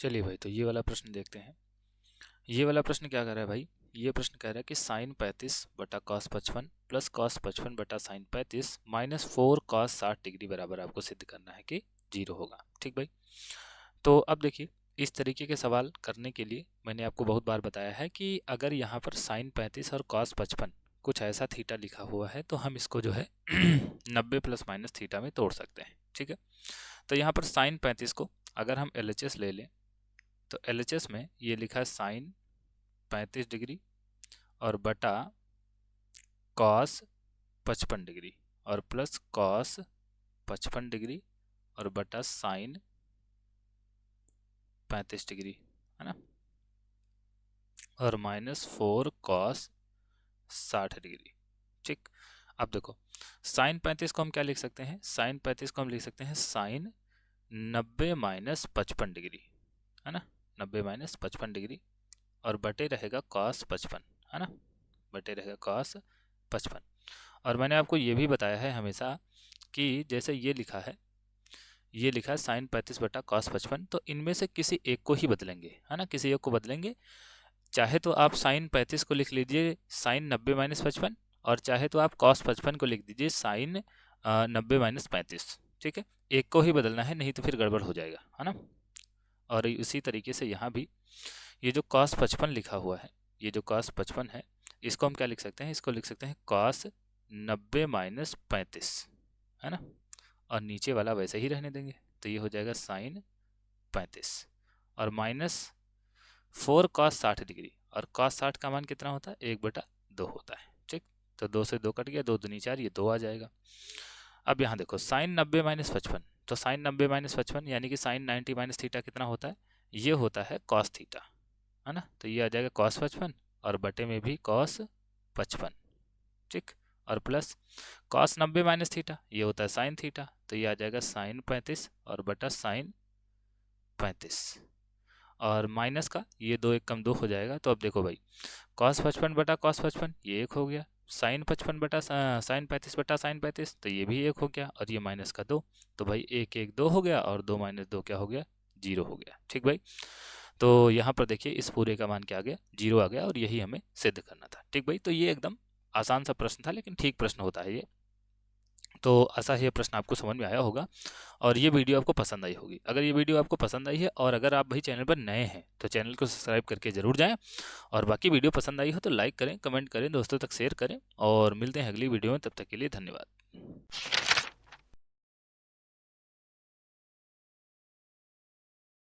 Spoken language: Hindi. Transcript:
चलिए भाई, तो ये वाला प्रश्न देखते हैं। ये वाला प्रश्न क्या कर रहा है भाई? ये प्रश्न कह रहा है कि साइन 35 बटा कॉस 55 प्लस कॉस 55 बटा साइन 35 माइनस 4 कॉस 60 डिग्री बराबर आपको सिद्ध करना है कि 0 होगा। ठीक भाई, तो अब देखिए, इस तरीके के सवाल करने के लिए मैंने आपको बहुत बार बताया है कि अगर यहाँ पर साइन 35 और कॉस 55 कुछ ऐसा थीटा लिखा हुआ है तो हम इसको जो है 90 प्लस माइनस थीटा में तोड़ सकते हैं। ठीक है, तो यहाँ पर साइन 35 को अगर हम LHS ले लें तो LHS में ये लिखा है साइन 35 डिग्री और बटा कॉस 55 डिग्री और प्लस कॉस 55 डिग्री और बटा साइन 35 डिग्री, है ना, और माइनस 4 कॉस 60 डिग्री। ठीक, अब देखो साइन 35 को हम क्या लिख सकते हैं? साइन 35 को हम लिख सकते हैं साइन 90 माइनस 55 डिग्री, है ना, 90 माइनस 55 डिग्री और बटे रहेगा कॉस 55, है ना, बटे रहेगा कॉस 55। और मैंने आपको ये भी बताया है हमेशा कि जैसे ये लिखा है साइन 35 बटा कॉस 55, तो इनमें से किसी एक को ही बदलेंगे, है ना, किसी एक को बदलेंगे। चाहे तो आप साइन 35 को लिख लीजिए साइन 90 माइनस 55 और चाहे तो आप कॉस 55 को लिख दीजिए साइन 90 माइनस 35। ठीक है, एक को ही बदलना है, नहीं तो फिर गड़बड़ हो जाएगा, है ना। और इसी तरीके से यहाँ भी ये जो कॉस 55 लिखा हुआ है, ये जो कॉस 55 है, इसको हम क्या लिख सकते हैं? इसको लिख सकते हैं कॉस 90 माइनस 35, है ना, और नीचे वाला वैसे ही रहने देंगे, तो ये हो जाएगा साइन 35 और माइनस 4 कॉस 60 डिग्री, और कॉस 60 का मान कितना होता है? 1/2 होता है। ठीक, तो 2 से 2 कट गया, 2 दूनी 4, ये 2 आ जाएगा। अब यहाँ देखो साइन 90 माइनस 55, तो साइन 90 माइनस 55 यानी कि साइन 90 माइनस थीटा कितना होता है? ये होता है कॉस थीटा, है ना, तो ये आ जाएगा कॉस 55 और बटे में भी कॉस 55। ठीक, और प्लस कॉस 90 माइनस थीटा ये होता है साइन थीटा, तो ये आ जाएगा साइन 35 और बटा साइन 35 और माइनस का ये 2 एक कम 2 हो जाएगा। तो अब देखो भाई, कॉस 55 बटा कॉस 55 ये 1 हो गया, साइन 55 बटा साइन 35 बटा साइन 35 तो ये भी 1 हो गया, और ये माइनस का 2, तो भाई 1 1 2 हो गया और 2 माइनस 2 क्या हो गया? 0 हो गया। ठीक भाई, तो यहाँ पर देखिए इस पूरे का मान क्या आ गया? 0 आ गया, और यही हमें सिद्ध करना था। ठीक भाई, तो ये एकदम आसान सा प्रश्न था, लेकिन ठीक प्रश्न होता है ये। तो ऐसा ही ये प्रश्न आपको समझ में आया होगा और ये वीडियो आपको पसंद आई होगी। अगर ये वीडियो आपको पसंद आई है और अगर आप भाई चैनल पर नए हैं तो चैनल को सब्सक्राइब करके ज़रूर जाएं, और बाकी वीडियो पसंद आई हो तो लाइक करें, कमेंट करें, दोस्तों तक शेयर करें, और मिलते हैं अगली वीडियो में। तब तक के लिए धन्यवाद।